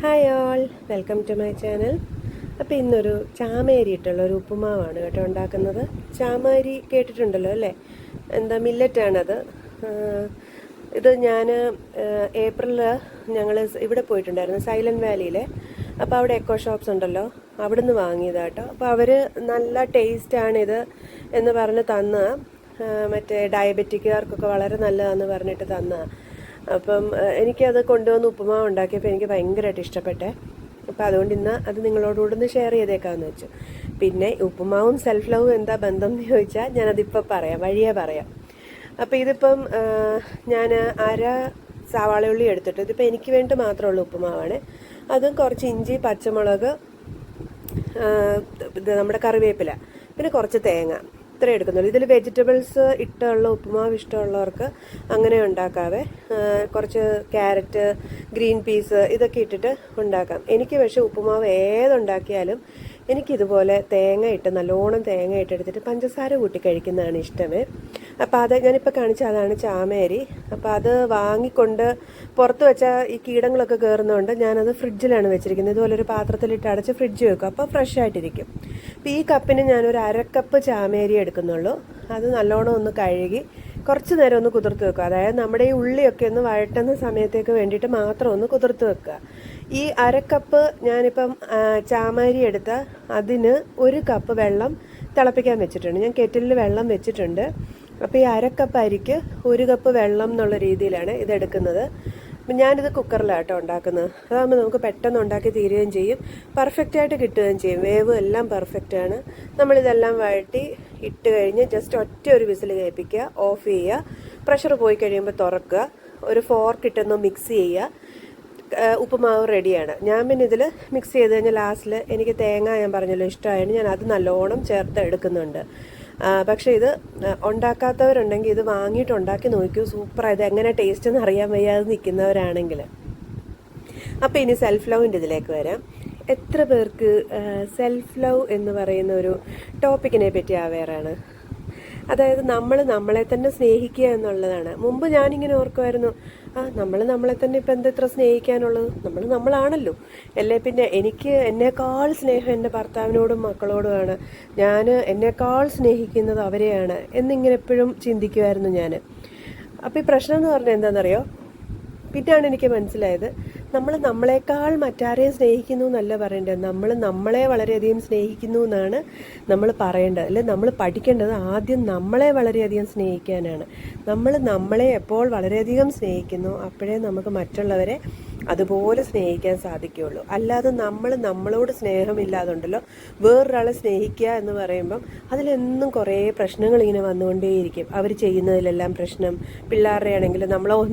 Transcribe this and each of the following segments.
Hi all, welcome to my channel. അപ്പോൾ ഇന്നൊരു ചാമേരി ഇട്ടുള്ളൊരു ഉപ്പുമാവാണ് കേട്ടോ ഉണ്ടാക്കുന്നത്. ചാമേരി കേട്ടിട്ടുണ്ടല്ലോ അല്ലേ? എന്താ മില്ലറ്റാണത്. ഇത് ഞാൻ ഏപ്രിലിൽ ഞങ്ങൾ ഇവിടെ പോയിട്ടുണ്ടായിരുന്നു, സൈലൻറ്റ് വാലിയിൽ. അപ്പോൾ അവിടെ എക്കോ ഷോപ്സ് ഉണ്ടല്ലോ, അവിടെ നിന്ന് വാങ്ങിയതാട്ടോ. അപ്പോൾ അവർ നല്ല ടേസ്റ്റാണിത് എന്ന് പറഞ്ഞ് തന്ന്, മറ്റേ ഡയബറ്റിക്കാർക്കൊക്കെ വളരെ നല്ലതാണെന്ന് പറഞ്ഞിട്ട് തന്ന. അപ്പം എനിക്കത് കൊണ്ടുവന്ന് ഉപ്പുമാവ് ഉണ്ടാക്കിയപ്പോൾ എനിക്ക് ഭയങ്കരമായിട്ട് ഇഷ്ടപ്പെട്ടെ. അപ്പോൾ അതുകൊണ്ട് ഇന്ന് അത് നിങ്ങളോടുകൂടെ ഒന്ന് ഷെയർ ചെയ്തേക്കാമെന്ന് വെച്ചു. പിന്നെ ഉപ്പുമാവും സെൽഫ് ലവും എന്താ ബന്ധം എന്ന് ചോദിച്ചാൽ ഞാനതിപ്പോൾ വഴിയേ പറയാം. അപ്പോൾ ഇതിപ്പം ഞാൻ അര സവാളയുള്ളി എടുത്തിട്ട്, ഇതിപ്പോൾ എനിക്ക് വേണ്ടി മാത്രമുള്ള ഉപ്പുമാവാണ്. അതും കുറച്ച് ഇഞ്ചി, പച്ചമുളക്, ഇത് നമ്മുടെ കറിവേപ്പില, പിന്നെ കുറച്ച് തേങ്ങ, ഇത്രയും എടുക്കുന്നുള്ളൂ. ഇതിൽ വെജിറ്റബിൾസ് ഇട്ടുള്ള ഉപ്പുമാവ് ഇഷ്ടമുള്ളവർക്ക് അങ്ങനെ ഉണ്ടാക്കാവേ. കുറച്ച് ക്യാരറ്റ്, ഗ്രീൻ പീസ് ഇതൊക്കെ ഇട്ടിട്ട് ഉണ്ടാക്കാം. എനിക്ക് പക്ഷേ ഉപ്പുമാവ് ഏതുണ്ടാക്കിയാലും എനിക്കിതുപോലെ തേങ്ങ ഇട്ട്, നല്ലോണം തേങ്ങ ഇട്ടെടുത്തിട്ട് പഞ്ചസാര കൂട്ടി കഴിക്കുന്നതാണ് ഇഷ്ടമേ. അപ്പോൾ അത് ഞാനിപ്പോൾ കാണിച്ച അതാണ് ചാമേരി. അപ്പോൾ അത് വാങ്ങിക്കൊണ്ട് പുറത്ത് വെച്ചാൽ ഈ കീടങ്ങളൊക്കെ കയറുന്നതുകൊണ്ട് ഞാനത് ഫ്രിഡ്ജിലാണ് വെച്ചിരിക്കുന്നത്. ഇതുപോലൊരു പാത്രത്തിലിട്ട് അടച്ച് ഫ്രിഡ്ജ് വെക്കും, അപ്പോൾ ഫ്രഷ് ആയിട്ടിരിക്കും. അപ്പോൾ ഈ കപ്പിന് ഞാനൊരു അരക്കപ്പ് ചാമേരി എടുക്കുന്നുള്ളൂ. അത് നല്ലോണം ഒന്ന് കഴുകി കുറച്ച് നേരം ഒന്ന് കുതിർത്ത് വെക്കുക. അതായത് നമ്മുടെ ഈ ഉള്ളിയൊക്കെ ഒന്ന് വഴറ്റുന്ന സമയത്തേക്ക് വേണ്ടിയിട്ട് മാത്രം ഒന്ന് കുതിർത്ത് വെക്കുക. ഈ അരക്കപ്പ് ഞാനിപ്പം ചാമേരി എടുത്ത അതിന് ഒരു കപ്പ് വെള്ളം തിളപ്പിക്കാൻ വെച്ചിട്ടുണ്ട്. ഞാൻ കെറ്റിലിൽ വെള്ളം വെച്ചിട്ടുണ്ട്. അപ്പോൾ ഈ അരക്കപ്പ് അരിക്ക് ഒരു കപ്പ് വെള്ളം എന്നുള്ള രീതിയിലാണ് ഇതെടുക്കുന്നത്. ഞാനിത് കുക്കറിലാട്ടോ ഉണ്ടാക്കുന്നത്. അതാകുമ്പോൾ നമുക്ക് പെട്ടെന്ന് ഉണ്ടാക്കി തീരുകയും ചെയ്യും, പെർഫെക്റ്റായിട്ട് കിട്ടുകയും ചെയ്യും. വേവ് എല്ലാം പെർഫെക്റ്റാണ്. നമ്മളിതെല്ലാം വഴറ്റി ഇട്ട് കഴിഞ്ഞ് ജസ്റ്റ് ഒറ്റ ഒരു വിസിൽ കേൾപ്പിക്കുക, ഓഫ് ചെയ്യുക. പ്രഷർ പോയി കഴിയുമ്പോൾ തുറക്കുക, ഒരു ഫോർക്ക് ഇട്ടൊന്ന് മിക്സ് ചെയ്യുക. ഉപ്പുമാവ് റെഡിയാണ്. ഞാൻ പിന്നെ ഇതിൽ മിക്സ് ചെയ്ത് കഴിഞ്ഞാൽ ലാസ്റ്റിൽ എനിക്ക് തേങ്ങ ഞാൻ പറഞ്ഞല്ലോ ഇഷ്ടമായതുകൊണ്ട് ഞാൻ അത് നല്ലോണം ചേർത്ത് എടുക്കുന്നുണ്ട്. പക്ഷേ ഇത് ഉണ്ടാക്കാത്തവരുണ്ടെങ്കിൽ ഇത് വാങ്ങിയിട്ട് ഉണ്ടാക്കി നോക്കൂ, സൂപ്പറാണ്. ഇത് എങ്ങനെ ടേസ്റ്റ് എന്ന് അറിയാൻ വയ്യാതെ നിൽക്കുന്നവരാണെങ്കിൽ. അപ്പോൾ ഇനി സെൽഫ് ലവിൻ്റെ ഇതിലേക്ക് വരാം. എത്ര പേർക്ക് സെൽഫ് ലവ് എന്ന് പറയുന്ന ഒരു ടോപ്പിക്കിനെ പറ്റി അവെയറാണ്? അതായത് നമ്മൾ നമ്മളെ തന്നെ സ്നേഹിക്കുക എന്നുള്ളതാണ്. മുമ്പ് ഞാനിങ്ങനെ ഓർക്കുമായിരുന്നു, നമ്മൾ നമ്മളെ തന്നെ ഇപ്പം എന്താ ഇത്ര സ്നേഹിക്കാനുള്ളത്, നമ്മളാണല്ലോ അല്ലേ. പിന്നെ എനിക്ക് എന്നേക്കാൾ സ്നേഹം എൻ്റെ ഭർത്താവിനോടും മക്കളോടുമാണ്, ഞാൻ എന്നേക്കാൾ സ്നേഹിക്കുന്നത് അവരെയാണ് എന്നിങ്ങനെ എപ്പോഴും ചിന്തിക്കുമായിരുന്നു ഞാൻ. അപ്പോൾ ഈ പ്രശ്നം എന്ന് പറഞ്ഞാൽ എന്താണെന്നറിയോ? പിന്നെയാണ് എനിക്ക് മനസ്സിലായത്, നമ്മൾ നമ്മളെക്കാൾ മറ്റാരെയും സ്നേഹിക്കുന്നു എന്നല്ല പറയേണ്ടത്, നമ്മൾ നമ്മളെ വളരെയധികം സ്നേഹിക്കുന്നു എന്നാണ് നമ്മൾ പറയേണ്ടത്. അല്ലെ, നമ്മൾ പഠിക്കേണ്ടത് ആദ്യം നമ്മളെ വളരെയധികം സ്നേഹിക്കാനാണ്. നമ്മൾ നമ്മളെ എപ്പോൾ വളരെയധികം സ്നേഹിക്കുന്നു അപ്പോഴേ നമുക്ക് മറ്റുള്ളവരെ അതുപോലെ സ്നേഹിക്കാൻ സാധിക്കുകയുള്ളൂ. അല്ലാതെ നമ്മളോട് സ്നേഹമില്ലാതുണ്ടല്ലോ വേറൊരാളെ സ്നേഹിക്കുക എന്ന് പറയുമ്പം അതിലെന്നും കുറേ പ്രശ്നങ്ങൾ ഇങ്ങനെ വന്നുകൊണ്ടേയിരിക്കും. അവർ ചെയ്യുന്നതിലെല്ലാം പ്രശ്നം. പിള്ളേരുടെ ആണെങ്കിൽ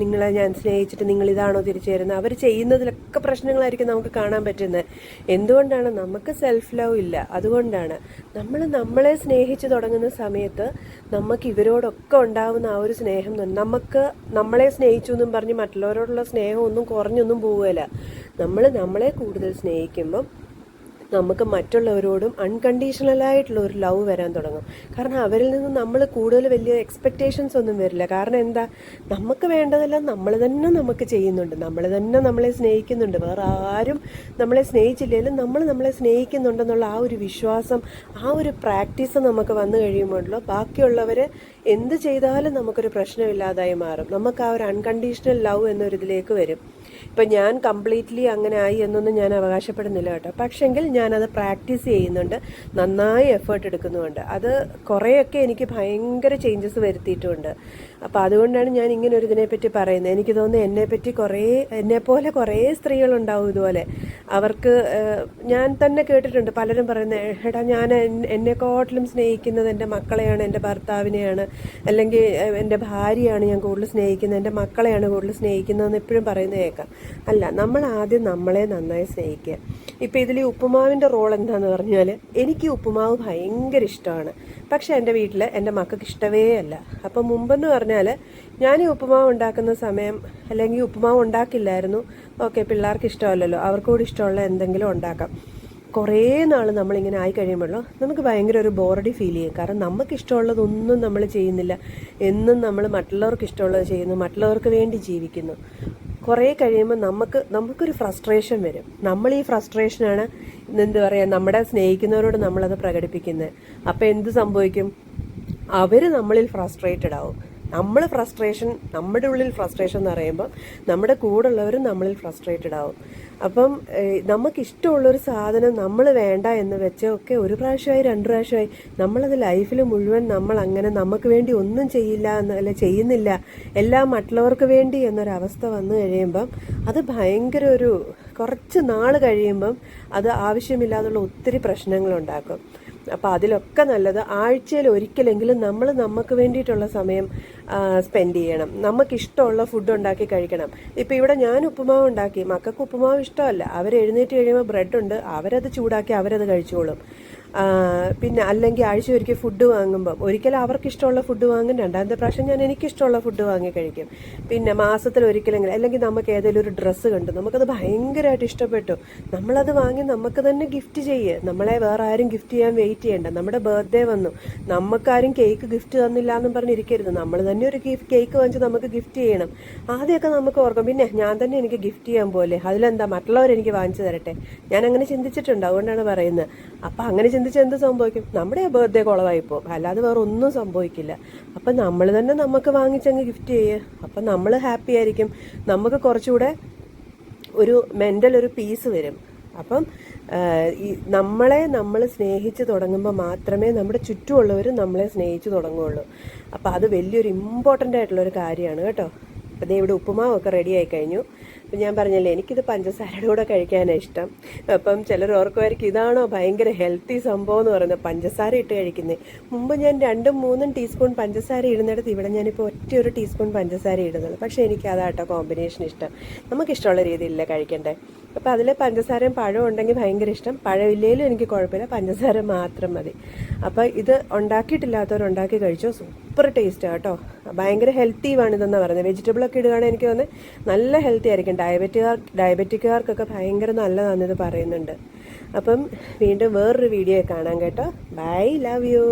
നിങ്ങളെ ഞാൻ സ്നേഹിച്ചിട്ട് നിങ്ങൾ ഇതാണോ തിരിച്ചു തരുന്നത്, അവർ ചെയ്യുന്നതിലൊക്കെ പ്രശ്നങ്ങളായിരിക്കും നമുക്ക് കാണാൻ പറ്റുന്നത്. എന്തുകൊണ്ടാണ്? നമുക്ക് സെൽഫ് ലവ് ഇല്ല. അതുകൊണ്ടാണ് നമ്മൾ നമ്മളെ സ്നേഹിച്ച് തുടങ്ങുന്ന സമയത്ത് നമുക്ക് ഇവരോടൊക്കെ ഉണ്ടാവുന്ന ആ ഒരു സ്നേഹം, നമുക്ക് നമ്മളെ സ്നേഹിച്ചു എന്നും പറഞ്ഞ് മറ്റുള്ളവരോടുള്ള സ്നേഹമൊന്നും കുറഞ്ഞൊന്നും പോവുകയില്ല. നമ്മൾ നമ്മളെ കൂടുതൽ സ്നേഹിക്കുമ്പം നമുക്ക് മറ്റുള്ളവരോടും അൺകണ്ടീഷണലായിട്ടുള്ള ഒരു ലവ് വരാൻ തുടങ്ങും. കാരണം അവരിൽ നിന്ന് നമ്മൾ കൂടുതൽ വലിയ എക്സ്പെക്റ്റേഷൻസ് ഒന്നും വരില്ല. കാരണം എന്താ, നമുക്ക് വേണ്ടതെല്ലാം നമ്മൾ തന്നെ നമുക്ക് ചെയ്യുന്നുണ്ട്, നമ്മൾ തന്നെ നമ്മളെ സ്നേഹിക്കുന്നുണ്ട്. വേറെ ആരും നമ്മളെ സ്നേഹിച്ചില്ലെങ്കിലും നമ്മൾ നമ്മളെ സ്നേഹിക്കുന്നുണ്ടെന്നുള്ള ആ ഒരു വിശ്വാസം, ആ ഒരു പ്രാക്ടീസ് നമുക്ക് വന്നു കഴിയുമ്പോഴല്ലോ ബാക്കിയുള്ളവർ എന്ത് ചെയ്താലും നമുക്കൊരു പ്രശ്നമില്ലാതായി മാറും. നമുക്ക് ആ ഒരു അൺകണ്ടീഷണൽ ലവ് എന്നൊരിതിലേക്ക് വരും. ഇപ്പം ഞാൻ കംപ്ലീറ്റ്ലി അങ്ങനെ ആയി എന്നൊന്നും ഞാൻ അവകാശപ്പെടുന്നില്ല കേട്ടോ. പക്ഷെങ്കിൽ ഞാനത് പ്രാക്ടീസ് ചെയ്യുന്നുണ്ട്, നന്നായി എഫേർട്ട് എടുക്കുന്നുമുണ്ട്. അത് കുറേയൊക്കെ എനിക്ക് ഭയങ്കര ചേഞ്ചസ് വരുത്തിയിട്ടുമുണ്ട്. അപ്പോൾ അതുകൊണ്ടാണ് ഞാൻ ഇങ്ങനെ ഒരു ഇതിനെപ്പറ്റി പറയുന്നത്. എനിക്ക് തോന്നുന്നു എന്നെപ്പോലെ കുറേ സ്ത്രീകളുണ്ടാവും ഇതുപോലെ. അവർക്ക് ഞാൻ തന്നെ കേട്ടിട്ടുണ്ട് പലരും പറയുന്നത്, എടാ ഞാൻ എന്നെക്കാട്ടിലും സ്നേഹിക്കുന്നത് എൻ്റെ മക്കളെയാണ്, എൻ്റെ ഭർത്താവിനെയാണ്, അല്ലെങ്കിൽ എൻ്റെ ഭാര്യയാണ് ഞാൻ കൂടുതൽ സ്നേഹിക്കുന്നത്, എൻ്റെ മക്കളെയാണ് കൂടുതൽ സ്നേഹിക്കുന്നതെന്ന് എപ്പോഴും പറയുന്നത് കേൾക്കാം. അല്ല, നമ്മൾ ആദ്യം നമ്മളെ നന്നായി സ്നേഹിക്കുക. ഇപ്പം ഇതിൽ ഉപ്പുമാവിൻ്റെ റോൾ എന്താണെന്ന് പറഞ്ഞാൽ, എനിക്ക് ഉപ്പുമാവ് ഭയങ്കര ഇഷ്ടമാണ്. പക്ഷെ എൻ്റെ വീട്ടിൽ എൻ്റെ മക്കൾക്ക് ഇഷ്ടമേ അല്ല. അപ്പം മുമ്പെന്ന് പറഞ്ഞാൽ ഞാൻ ഈ ഉപ്പുമാവ് ഉണ്ടാക്കുന്ന സമയം, അല്ലെങ്കിൽ ഉപ്പുമാവ് ഉണ്ടാക്കില്ലായിരുന്നു. ഓക്കെ, പിള്ളേർക്ക് ഇഷ്ടമല്ലല്ലോ, അവർക്കൂടി ഇഷ്ടമുള്ള എന്തെങ്കിലും ഉണ്ടാക്കാം. കുറേ നാൾ നമ്മളിങ്ങനെ ആയി കഴിയുമ്പോഴല്ലോ നമുക്ക് ഭയങ്കര ഒരു ബോറടി ഫീൽ ചെയ്യും. കാരണം നമുക്ക് ഇഷ്ടമുള്ളതൊന്നും നമ്മൾ ചെയ്യുന്നില്ല, എന്നും നമ്മൾ മറ്റുള്ളവർക്ക് ഇഷ്ടമുള്ളത് ചെയ്യുന്നു, മറ്റുള്ളവർക്ക് വേണ്ടി ജീവിക്കുന്നു. കുറേ കഴിയുമ്പോൾ നമുക്കൊരു ഫ്രസ്ട്രേഷൻ വരും. നമ്മൾ ഈ ഫ്രസ്ട്രേഷനാണ് എന്താ പറയുക, നമ്മുടെ സ്നേഹിക്കുന്നവരോട് നമ്മളത് പ്രകടിപ്പിക്കുന്നത്. അപ്പം എന്ത് സംഭവിക്കും? അവർ നമ്മളിൽ ഫ്രസ്ട്രേറ്റഡ് ആവും. നമ്മുടെ ഉള്ളിൽ ഫ്രസ്ട്രേഷൻ എന്ന് പറയുമ്പോൾ നമ്മുടെ കൂടെ ഉള്ളവരും നമ്മളിൽ ഫ്രസ്ട്രേറ്റഡ് ആവും. അപ്പം നമുക്കിഷ്ടമുള്ളൊരു സാധനം നമ്മൾ വേണ്ട എന്ന് വെച്ച് ഒക്കെ 1 പ്രാവശ്യമായി 2 പ്രാവശ്യമായി നമ്മളത് ലൈഫിൽ മുഴുവൻ നമ്മൾ അങ്ങനെ നമുക്ക് വേണ്ടി ഒന്നും ചെയ്യുന്നില്ല, എല്ലാം മറ്റുള്ളവർക്ക് വേണ്ടി എന്നൊരവസ്ഥ വന്നു കഴിയുമ്പം അത് ഭയങ്കര കുറച്ച് നാൾ കഴിയുമ്പം അത് ആവശ്യമില്ലാതുള്ള ഒത്തിരി പ്രശ്നങ്ങളുണ്ടാക്കും. അപ്പോൾ അതിലൊക്കെ നല്ലത് ആഴ്ചയിൽ ഒരിക്കലെങ്കിലും നമ്മൾ നമുക്ക് വേണ്ടിയിട്ടുള്ള സമയം സ്പെൻഡ് ചെയ്യണം. നമുക്കിഷ്ടമുള്ള ഫുഡ് ഉണ്ടാക്കി കഴിക്കണം. ഇപ്പോൾ ഇവിടെ ഞാൻ ഉപ്പുമാവ് ഉണ്ടാക്കി, മക്കൾക്ക് ഉപ്പുമാവ് ഇഷ്ടമല്ല. അവർ എഴുന്നേറ്റ് കഴിയുമ്പോൾ ബ്രെഡുണ്ട്, അവരത് ചൂടാക്കി അവരത് കഴിച്ചോളും. പിന്നെ അല്ലെങ്കിൽ ആഴ്ച ഒരിക്കൽ ഫുഡ് വാങ്ങുമ്പം ഒരിക്കലും അവർക്കിഷ്ടമുള്ള ഫുഡ് വാങ്ങും, 2ാമത്തെ പ്രാവശ്യം ഞാൻ എനിക്കിഷ്ടമുള്ള ഫുഡ് വാങ്ങി കഴിക്കും. പിന്നെ മാസത്തിൽ ഒരിക്കലെങ്കിലും, അല്ലെങ്കിൽ നമുക്ക് ഏതെങ്കിലും ഒരു ഡ്രസ്സ് കണ്ടു, നമുക്കത് ഭയങ്കരമായിട്ട് ഇഷ്ടപ്പെട്ടു, നമ്മളത് വാങ്ങി നമുക്ക് തന്നെ ഗിഫ്റ്റ് ചെയ്യുക. നമ്മളെ വേറെ ആരും ഗിഫ്റ്റ് ചെയ്യാൻ വെയിറ്റ് ചെയ്യണ്ട. നമ്മുടെ ബർത്ത്ഡേ വന്നു, നമുക്കാരും കേക്ക് ഗിഫ്റ്റ് തന്നില്ല എന്നും പറഞ്ഞിരിക്കരുത്. നമ്മൾ തന്നെ ഒരു കേക്ക് വാങ്ങിച്ച് നമുക്ക് ഗിഫ്റ്റ് ചെയ്യണം. ആദ്യമൊക്കെ നമുക്ക് ഓർക്കും, പിന്നെ ഞാൻ തന്നെ എനിക്ക് ഗിഫ്റ്റ് ചെയ്യാൻ പോലെ, അതിലെന്താ മറ്റുള്ളവർ എനിക്ക് വാങ്ങിച്ചു തരട്ടെ. ഞാൻ അങ്ങനെ ചിന്തിച്ചിട്ടുണ്ട്, അതുകൊണ്ടാണ് പറയുന്നത്. അപ്പം അങ്ങനെ ചിന്തിച്ച് എന്ത് സംഭവിക്കും? നമ്മുടെ ബർത്ത്ഡേ കുളവായിപ്പോൾ, അല്ലാതെ വേറെ ഒന്നും സംഭവിക്കില്ല. അപ്പം നമ്മൾ തന്നെ നമുക്ക് വാങ്ങിച്ചങ്ങ് ഗിഫ്റ്റ് ചെയ്യുക. അപ്പം നമ്മൾ ഹാപ്പി ആയിരിക്കും, നമുക്ക് കുറച്ചുകൂടെ ഒരു പീസ് വരും. അപ്പം നമ്മൾ സ്നേഹിച്ച് തുടങ്ങുമ്പോൾ മാത്രമേ നമ്മുടെ ചുറ്റുമുള്ളവരും നമ്മളെ സ്നേഹിച്ച് തുടങ്ങുകയുള്ളൂ. അപ്പം അത് വലിയൊരു ഇമ്പോർട്ടൻ്റ് ആയിട്ടുള്ളൊരു കാര്യമാണ് കേട്ടോ. അപ്പം ഇവിടെ ഉപ്പുമാവൊക്കെ റെഡി ആയി കഴിഞ്ഞു. അപ്പം ഞാൻ പറഞ്ഞല്ലേ, എനിക്കിത് പഞ്ചസാരയുടെ കൂടെ കഴിക്കാനാണ് ഇഷ്ടം. അപ്പം ചിലർ ഓർക്കുമായിരിക്കും ഇതാണോ ഭയങ്കര ഹെൽത്തി സംഭവം എന്ന് പറയുന്നത്, പഞ്ചസാര ഇട്ട് കഴിക്കുന്നത്. മുമ്പ് ഞാൻ 2-3 ടീസ്പൂൺ പഞ്ചസാര ഇടുന്നിടത്ത് ഇവിടെ ഞാനിപ്പോൾ 1 ടീസ്പൂൺ പഞ്ചസാര ഇടുന്നുള്ളൂ. പക്ഷേ എനിക്ക് അതാട്ടോ കോമ്പിനേഷൻ ഇഷ്ടം. നമുക്കിഷ്ടമുള്ള രീതിയിലല്ലേ കഴിക്കണ്ടേ. അപ്പോൾ അതിൽ പഞ്ചസാരയും പഴവും ഉണ്ടെങ്കിൽ ഭയങ്കര ഇഷ്ടം. പഴമില്ലേലും എനിക്ക് കുഴപ്പമില്ല, പഞ്ചസാര മാത്രം മതി. അപ്പോൾ ഇത് ഉണ്ടാക്കിയിട്ടില്ലാത്തവർ ഉണ്ടാക്കി കഴിച്ചോ, സൂപ്പർ ടേസ്റ്റ് കേട്ടോ. ഭയങ്കര ഹെൽത്തിയുമാണിതെന്ന് പറയുന്നത്. വെജിറ്റബിളൊക്കെ ഇടുകയാണെങ്കിൽ എനിക്ക് തോന്നുന്നത് നല്ല ഹെൽത്തി ആയിരിക്കും. ഡയബറ്റിക്കാർക്കൊക്കെ ഭയങ്കര നല്ലതാണെന്ന് ഇത് പറയുന്നുണ്ട്. അപ്പം വീണ്ടും വേറൊരു വീഡിയോ കാണാം കേട്ടോ. Bye, love U.